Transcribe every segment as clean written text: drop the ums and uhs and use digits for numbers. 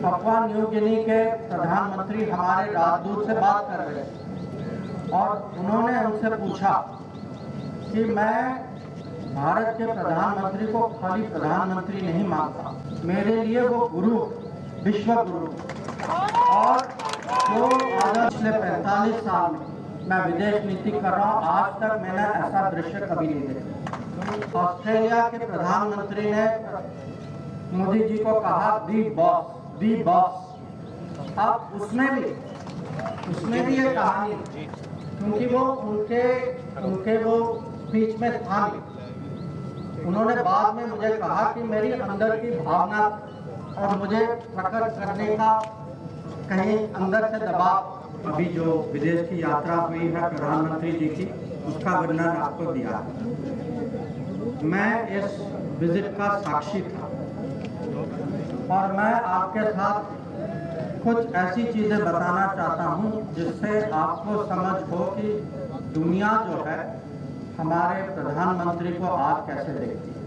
papua New Guinea के प्रधानमंत्री हमारे राजदूत से बात कर रहे थे और उन्होंने उनसे पूछा कि मैं भारत के प्रधानमंत्री को खाली प्रधानमंत्री नहीं मानता, मेरे लिए वो गुरु, विश्व गुरु। और जो पिछले 45 साल में मैं विदेश नीति कर रहा हूँ, आज तक मैंने ऐसा दृश्य कभी नहीं देखा। ऑस्ट्रेलिया के प्रधानमंत्री ने मोदी जी को कहा दी बॉस। अब उसमें भी ये कहानी, क्योंकि वो उनके वो स्पीच में था नहीं। उन्होंने बाद में मुझे कहा कि मेरी अंदर की भावना और मुझे प्रकट करने का कहीं अंदर से दबाव। अभी जो विदेश की यात्रा हुई है प्रधानमंत्री जी की, उसका वर्णन आपको दिया। मैं इस विजिट का साक्षी था और मैं आपके साथ कुछ ऐसी चीजें बताना चाहता हूं जिससे आपको समझ हो कि दुनिया जो है हमारे प्रधानमंत्री को आज कैसे देखती है।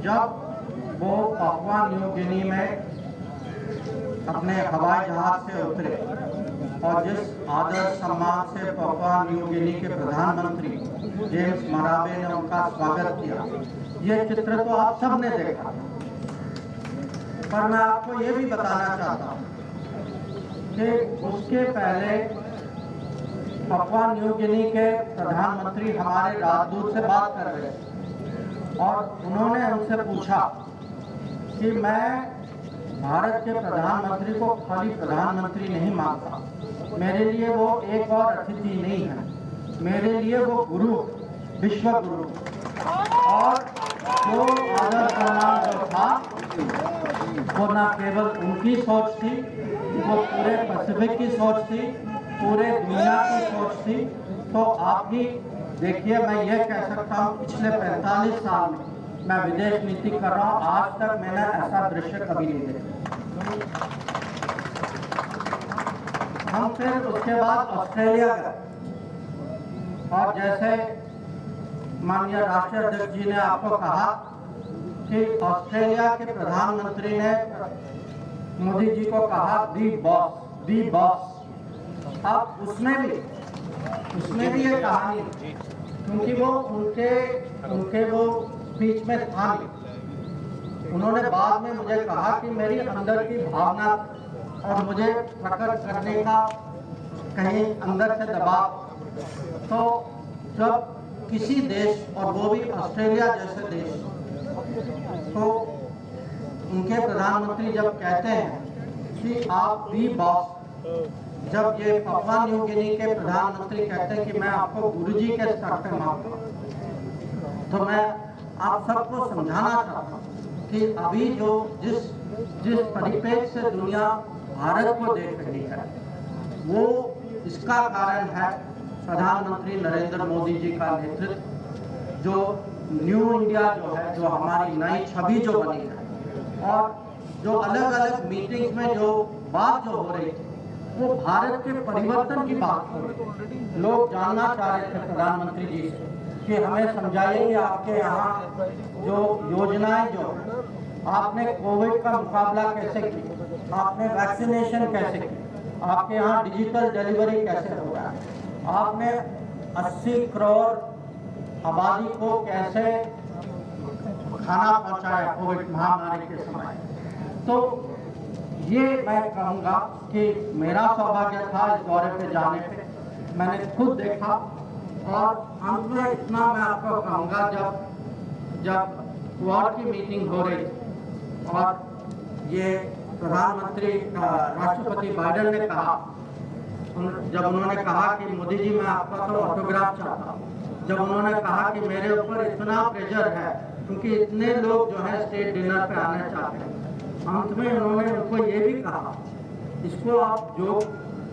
जब वो पपुआ न्यू गिनी में अपने हवाई जहाज से उतरे और जिस आदर सम्मान से पपुआ न्यू गिनी के प्रधानमंत्री जेम्स मराबे ने उनका स्वागत किया, ये चित्र तो आप सब ने देखा। पर मैं आपको ये भी बताना चाहता हूँ कि उसके पहले पपुआ न्यू गिनी के प्रधानमंत्री हमारे राजदूत से बात कर रहे थे और उन्होंने उनसे पूछा कि मैं भारत के प्रधानमंत्री को खाली प्रधानमंत्री नहीं मानता, मेरे लिए वो एक और अतिथि नहीं है, मेरे लिए वो गुरु, विश्व गुरु। और जो आदर सम्मान जो था वो न केवल उनकी सोच थी, वो पूरे पैसिफिक की सोच थी, पूरे दुनिया की सोच थी। तो आप ही देखिए, मैं ये कह सकता हूँ पिछले 45 साल में मैं विदेश नीति कर रहा हूँ, आज तक मैंने ऐसा दृश्य कभी नहीं देखा। हम फिर उसके बाद ऑस्ट्रेलिया गए और जैसे माननीय राष्ट्रीय अध्यक्ष जी ने आपको कहा कि ऑस्ट्रेलिया के प्रधानमंत्री ने मोदी जी को कहा दी बॉस। अब उसमें भी ये कहानी, क्योंकि वो उनके वो स्पीच में था नहीं। उन्होंने बाद में मुझे कहा कि मेरी अंदर की भावना और मुझे प्रकट करने का कहीं अंदर से दबाव। तो जब किसी देश, और वो भी ऑस्ट्रेलिया जैसे देश, तो उनके प्रधानमंत्री जब कहते हैं कि आप दी बॉस, जब ये पपुआ न्यू गिनी के प्रधानमंत्री कहते हैं कि मैं आपको गुरुजी के स्तर पे मानता हूँ, तो मैं आप सबको समझाना चाहता हूँ कि अभी जो जिस परिप्रेक्ष्य से दुनिया भारत को देख रही है, वो इसका कारण है प्रधानमंत्री नरेंद्र मोदी जी का नेतृत्व। जो न्यू इंडिया जो है, जो हमारी नई छवि जो बनी है, और जो अलग अलग मीटिंग्स में जो बात जो हो रही थी, वो भारत के परिवर्तन की बात हो रही थी। लोग जानना चाह रहे थे प्रधानमंत्री जी से कि हमें समझाइए कि आपके यहाँ जो योजनाएं जो आपने कोविड का मुकाबला कैसे किया, आपने वैक्सीनेशन कैसे की, आपके यहाँ डिजिटल डिलीवरी कैसे हो रहा है, आपने 80 करोड़ आबादी को कैसे खाना पहुंचाया कोविड महामारी के समय। तो ये मैं कहूँगा कि मेरा सौभाग्य था इस दौरे पे जाने पे, मैंने खुद देखा। और अंत में इतना मैं आपको कहूँगा, जब क्वाड की मीटिंग हो रही और ये प्रधानमंत्री राष्ट्रपति बाइडेन ने कहा, जब उन्होंने कहा कि मोदी जी मैं आपका तो ऑटोग्राफ चाहता हूँ, जब उन्होंने कहा कि मेरे ऊपर इतना प्रेशर है क्योंकि इतने लोग जो है स्टेट डिनर पे आने चाहते हैं, अंत में उन्होंने उनको ये भी कहा, इसको आप जो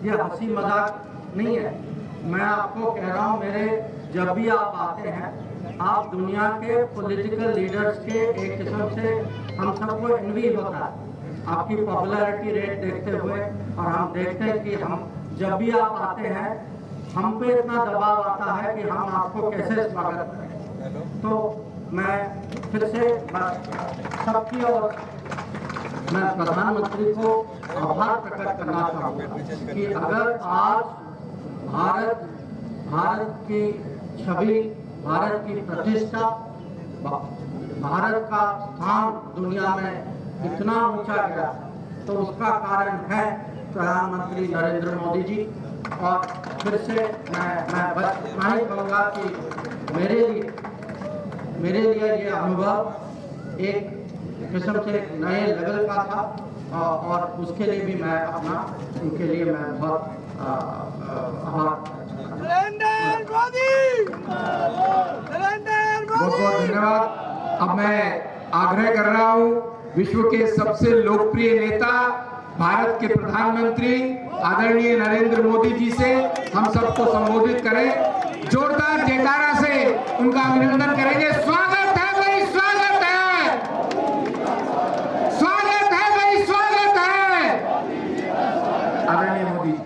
ये हंसी मजाक नहीं है, मैं आपको कह रहा हूँ, मेरे जब भी आप आते हैं, आप दुनिया के पॉलिटिकल लीडर्स के एक किस्म से हम सबको एनवी होता है आपकी पॉपुलैरिटी रेट देखते हुए। और हम देखते हैं कि हम जब भी आप आते हैं, हम पे इतना दबाव आता है कि हम आपको कैसे स्वागत करें। तो मैं फिर से सबकी और मैं प्रधानमंत्री को आभार प्रकट करना चाहूँगा कि अगर आज भारत की छवि, भारत की प्रतिष्ठा, भारत का स्थान दुनिया में इतना ऊंचा गया तो उसका कारण है प्रधानमंत्री नरेंद्र मोदी जी। और फिर से मैं बस इतना ही कहूँगा कि मेरे लिए ये अनुभव एक किस्म से नए लेवल का था और उसके लिए भी मैं उनके लिए मैं बहुत आभार। बहुत बहुत धन्यवाद। अब मैं आग्रह कर रहा हूँ विश्व के सबसे लोकप्रिय नेता भारत के प्रधानमंत्री आदरणीय नरेंद्र मोदी जी से हम सबको संबोधित करें। जोरदार जयकारा से उनका अभिनंदन करेंगे। स्वागत है भाई, स्वागत है, स्वागत है भाई, स्वागत है आदरणीय मोदी जी।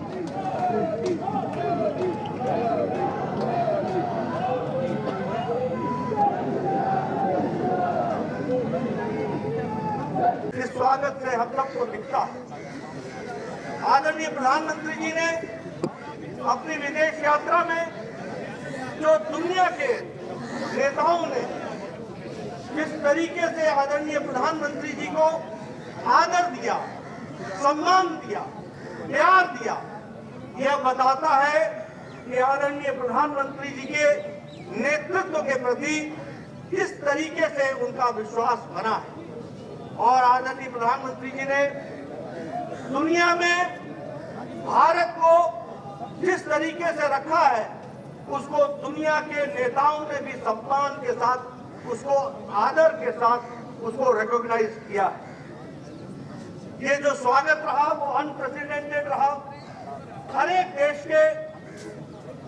इस स्वागत से हम सबको दिखता है। आदरणीय प्रधानमंत्री जी ने अपनी विदेश यात्रा में जो दुनिया के नेताओं ने जिस तरीके से आदरणीय प्रधानमंत्री जी को आदर दिया, सम्मान दिया, प्यार दिया, यह बताता है कि आदरणीय प्रधानमंत्री जी के नेतृत्व के प्रति किस तरीके से उनका विश्वास बना है। और आदरणीय प्रधानमंत्री जी ने दुनिया में भारत को जिस तरीके से रखा है उसको दुनिया के नेताओं ने भी सम्मान के साथ, उसको आदर के साथ उसको रिकॉग्नाइज किया। ये जो स्वागत रहा वो अनप्रेसिडेंटेड रहा। हर एक देश के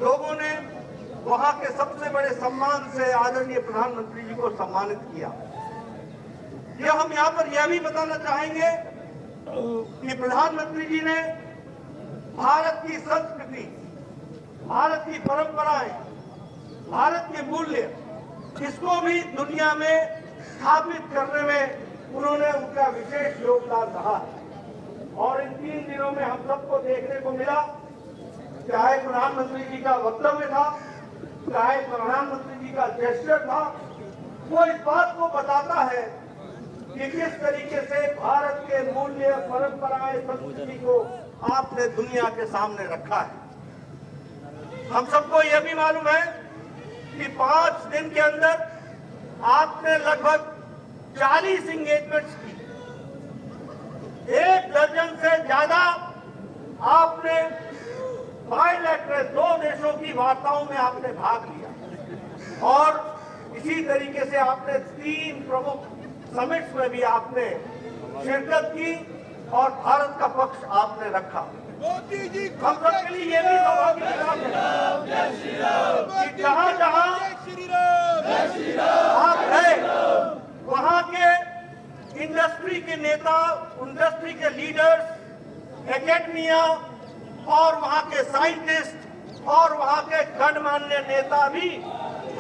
लोगों ने वहां के सबसे बड़े सम्मान से आदरणीय प्रधानमंत्री जी को सम्मानित किया। यह हम यहाँ पर यह भी बताना चाहेंगे कि प्रधानमंत्री जी ने भारत की संस्कृति, भारत की परंपराएं, भारत के मूल्य, इसको भी दुनिया में स्थापित करने में उन्होंने उनका विशेष योगदान रहा है। और इन 3 दिनों में हम सबको देखने को मिला, चाहे प्रधानमंत्री जी का वक्तव्य था, चाहे प्रधानमंत्री जी का जेस्चर था, वो इस बात को बताता है कि किस तरीके से भारत के मूल्य, परंपराएं, संस्कृति को आपने दुनिया के सामने रखा है। हम सबको यह भी मालूम है कि 5 दिन के अंदर आपने लगभग 40 इंगेजमेंट्स की, 1 दर्जन से ज्यादा आपने बायलैटरल 2 देशों की वार्ताओं में आपने भाग लिया। और इसी तरीके से आपने 3 प्रमुख समिट्स में भी आपने शिरकत की और भारत का पक्ष आपने रखा। हम सबके लिए ये भी सौभाग्य की बात है कि जहां जहां आप गए वहां के इंडस्ट्री के नेता, इंडस्ट्री के लीडर्स, एकेडमिया और वहां के साइंटिस्ट और वहां के गणमान्य नेता भी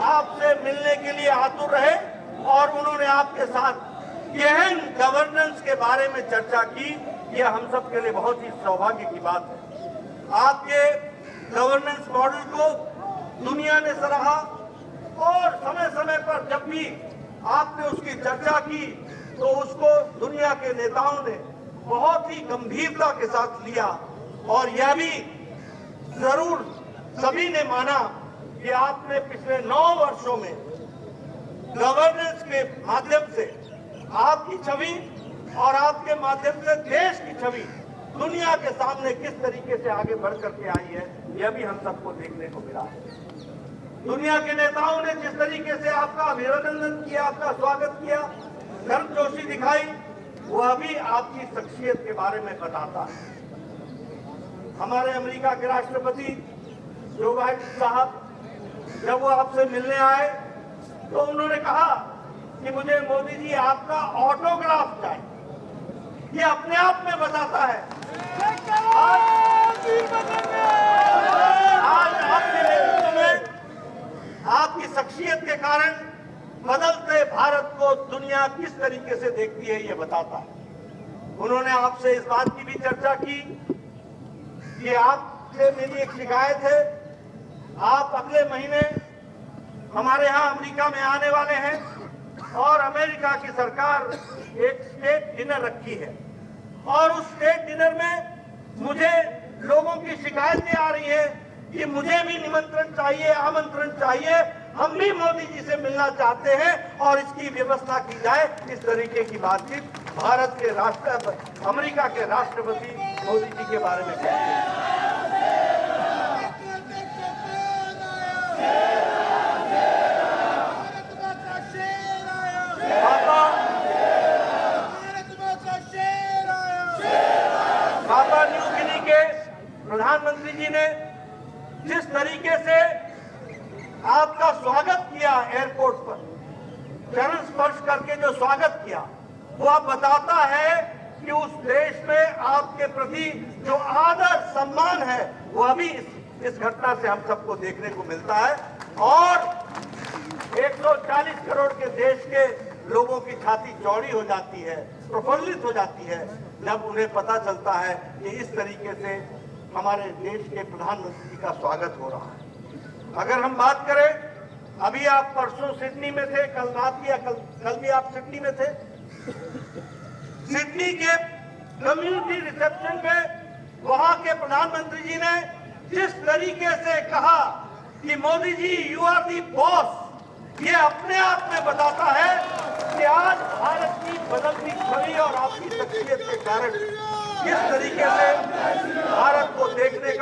आपसे मिलने के लिए आतुर रहे और उन्होंने आपके साथ गहन गवर्नेंस के बारे में चर्चा की। यह हम सब के लिए बहुत ही सौभाग्य की बात है। आपके गवर्नेंस मॉडल को दुनिया ने सराहा और समय समय पर जब भी आपने उसकी चर्चा की तो उसको दुनिया के नेताओं ने बहुत ही गंभीरता के साथ लिया। और यह भी जरूर सभी ने माना कि आपने पिछले 9 वर्षों में गवर्नेंस के माध्यम से आपकी छवि और आपके माध्यम से देश की छवि दुनिया के सामने किस तरीके से आगे बढ़ करके आई है, यह भी हम सबको देखने को मिला है। दुनिया के नेताओं ने जिस तरीके से आपका अभिनंदन किया, आपका स्वागत किया, गर्मजोशी दिखाई, वह भी आपकी शख्सियत के बारे में बताता है। हमारे अमेरिका के राष्ट्रपति जो बाइडेन साहब जब वो आपसे मिलने आए तो उन्होंने कहा कि मुझे मोदी जी आपका ऑटोग्राफ चाहिए। ये अपने आप में बताता है आज आपके नेतृत्व में आपकी शख्सियत के कारण बदलते भारत को दुनिया किस तरीके से देखती है, ये बताता है। उन्होंने आपसे इस बात की भी चर्चा की कि आपसे मेरी एक शिकायत है, आप अगले महीने हमारे यहाँ अमेरिका में आने वाले हैं और अमेरिका की सरकार एक स्टेट डिनर रखी है और उस स्टेट डिनर में मुझे लोगों की शिकायतें आ रही है कि मुझे भी निमंत्रण चाहिए, आमंत्रण चाहिए, हम भी मोदी जी से मिलना चाहते हैं और इसकी व्यवस्था की जाए। इस तरीके की बातचीत भारत के अमेरिका के राष्ट्रपति मोदी जी के बारे में कहते हैं। पापा न्यू गिनी के प्रधानमंत्री जी ने जिस तरीके से आपका स्वागत किया एयरपोर्ट पर, चरण स्पर्श करके जो स्वागत किया, वो अब बताता है कि उस देश में आपके प्रति जो आदर सम्मान है वो अभी इस घटना से हम सबको देखने को मिलता है। और 140 करोड़ के देश के लोगों की छाती चौड़ी हो जाती है, प्रफुल्लित हो जाती है जब उन्हें पता चलता है कि इस तरीके से हमारे देश के प्रधानमंत्री जी का स्वागत हो रहा है। अगर हम बात करें, अभी आप परसों सिडनी में थे, कल रात भी कल भी आप सिडनी में थे। सिडनी के कम्युनिटी रिसेप्शन पे वहां के प्रधानमंत्री जी ने जिस तरीके से कहा कि Modi ji you are the boss, ये अपने आप में बताता है कि आज भारत की बदलती छवि और आपकी शख्सियत के कारण किस तरीके से भारत को देखने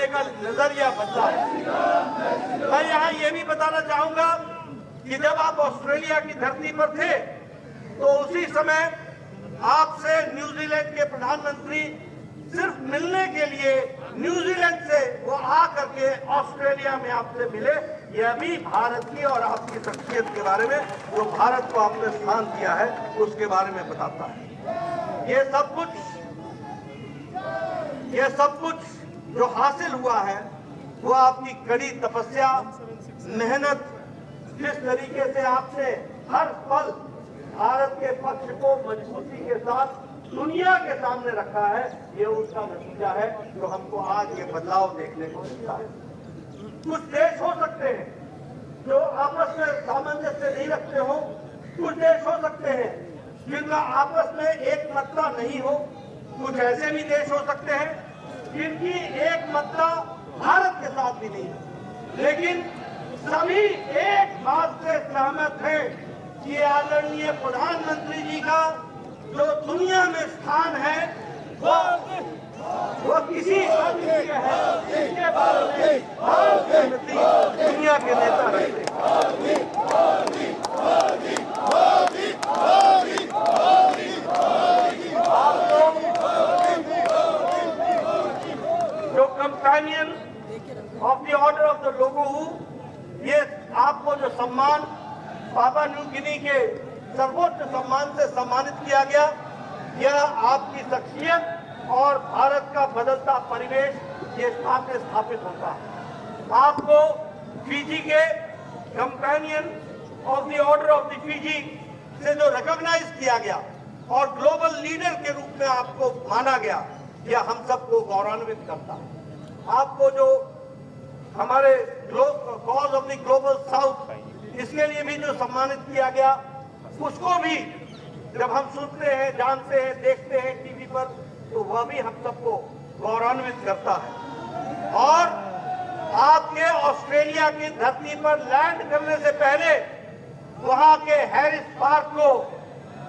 का नजरिया बदला है। मैं यहाँ ये भी बताना चाहूंगा कि जब आप ऑस्ट्रेलिया की धरती पर थे तो उसी समय आपसे न्यूजीलैंड के प्रधानमंत्री सिर्फ मिलने के लिए न्यूजीलैंड से वो आ करके ऑस्ट्रेलिया में आपसे मिले। यह भी भारत की और आपकी शख्सियत के बारे में, जो भारत को आपने स्थान दिया है, उसके बारे में बताता है। ये सब कुछ जो हासिल हुआ है वो आपकी कड़ी तपस्या, मेहनत, जिस तरीके से आपने हर पल भारत के पक्ष को मजबूती के साथ दुनिया के सामने रखा है, ये उसका नतीजा है जो हमको आज ये बदलाव देखने को मिलता है। कुछ देश हो सकते हैं जो आपस में सामंजस्य नहीं रखते हो, कुछ देश हो सकते हैं जिनका आपस में एक मतता नहीं हो, कुछ ऐसे भी देश हो सकते हैं जिनकी एक मतता भारत के साथ भी नहीं है, लेकिन सभी एक बात से सहमत हैं कि आदरणीय प्रधानमंत्री जी का जो दुनिया में स्थान है वो किसी अद्वितीय है, जिसके बारे में दुनिया के नेता रहते जो companion of the order of the लोगोहू, ये आपको जो सम्मान पापा न्यू गिनी के सर्वोच्च सम्मान से सम्मानित किया गया, यह आपकी शख्सियत और भारत का बदलता परिवेश ये सामने स्थापित होता है। आपको फिजी के companion of the order of the Fiji से जो रिकॉग्नाइज किया गया और ग्लोबल लीडर के रूप में आपको माना गया, यह हम सबको गौरवान्वित करता है। आपको जो हमारे cause of the global south, इसके लिए भी जो सम्मानित किया गया, उसको भी जब हम सुनते हैं, जानते हैं, देखते हैं टीवी पर, तो वह भी हम सबको गौरवान्वित करता है। और आपके ऑस्ट्रेलिया की धरती पर लैंड करने से पहले वहां के हैरिस पार्क को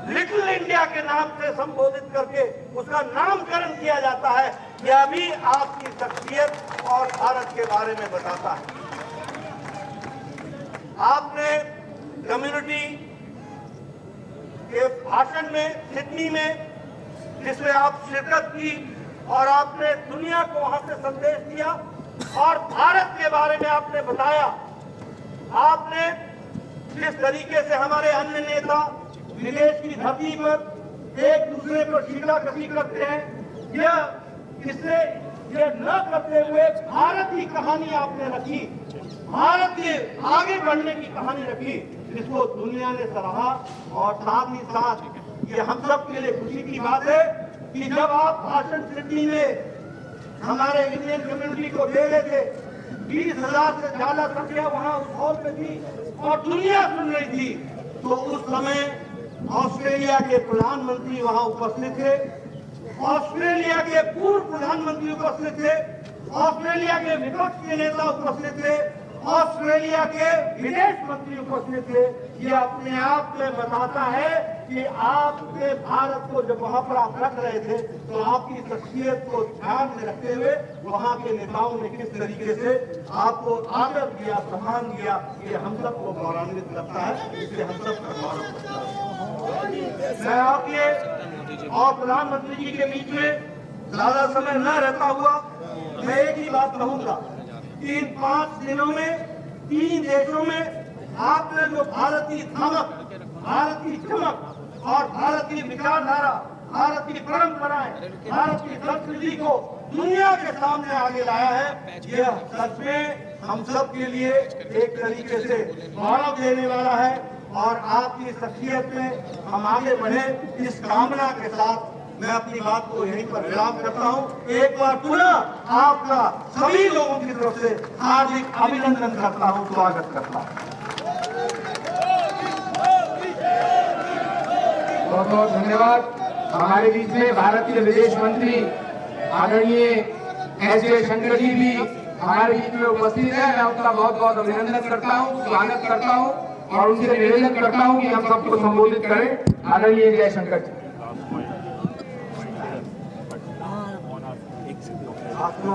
लिटिल इंडिया के नाम से संबोधित करके उसका नामकरण किया जाता है। यह भी आपकी शख्सियत और भारत के बारे में बताता है। आपने कम्युनिटी के भाषण में सिडनी में, जिसमें आप शिरकत की और आपने दुनिया को वहां से संदेश दिया और भारत के बारे में आपने बताया। आपने जिस तरीके से हमारे अन्य नेता विदेश की धरती पर एक दूसरे पर शीलाकशी करते हैं, यह न करते हुए भारत की कहानी आपने रखी, भारत के आगे बढ़ने की कहानी रखी, जिसको दुनिया ने सराहा। और साथ ही साथ ये हम सब के लिए खुशी की बात है कि जब आप भाषण सिडनी में हमारे इंडियन कम्युनिटी को दे रहे थे, 20,000 से ज्यादा संख्या वहां उस हॉल में थी और दुनिया सुन रही थी, तो उस समय ऑस्ट्रेलिया के प्रधानमंत्री वहां उपस्थित थे, ऑस्ट्रेलिया के पूर्व प्रधानमंत्री उपस्थित थे, ऑस्ट्रेलिया के विपक्ष के नेता उपस्थित थे, ऑस्ट्रेलिया के विदेश मंत्री उपस्थित थे। ये अपने आप में बताता है कि आपने भारत को जब वहां पर आप रख रहे थे तो आपकी शख्सियत को ध्यान में रखते हुए वहां के नेताओं ने किस तरीके से आपको आदर दिया, सम्मान दिया, ये हम सबको गौरवान्वित करता है, इसलिए हम सबका गौरव करता है। मैं आपके और प्रधानमंत्री जी के बीच में ज्यादा समय न रहता हुआ मैं एक ही बात कहूंगा, इन 5 दिनों में 3 देशों में आपने जो भारत की धमक, भारत की चमक और भारत की विचारधारा, भारत की परंपराएं, भारत की संस्कृति को दुनिया के सामने आगे लाया है, यह सच में हम सब के लिए एक तरीके से गौरव देने वाला है। और आपकी शख्सियत में हम आगे बढ़े, इस कामना के साथ मैं अपनी बात को यहीं पर विराम करता हूं। एक बार पुनः आपका सभी लोगों की तरफ से हार्दिक अभिनंदन करता हूं, स्वागत करता हूं। बहुत बहुत धन्यवाद। हमारे बीच में भारतीय विदेश मंत्री आदरणीय एस जयशंकर जी भी हमारे बीच में उपस्थित है। मैं उनका बहुत बहुत अभिनंदन करता हूं, स्वागत करता हूं और उनसे निवेदन करता हूं कि हम सबको संबोधित करें। आदरणीय जयशंकर जी। आपको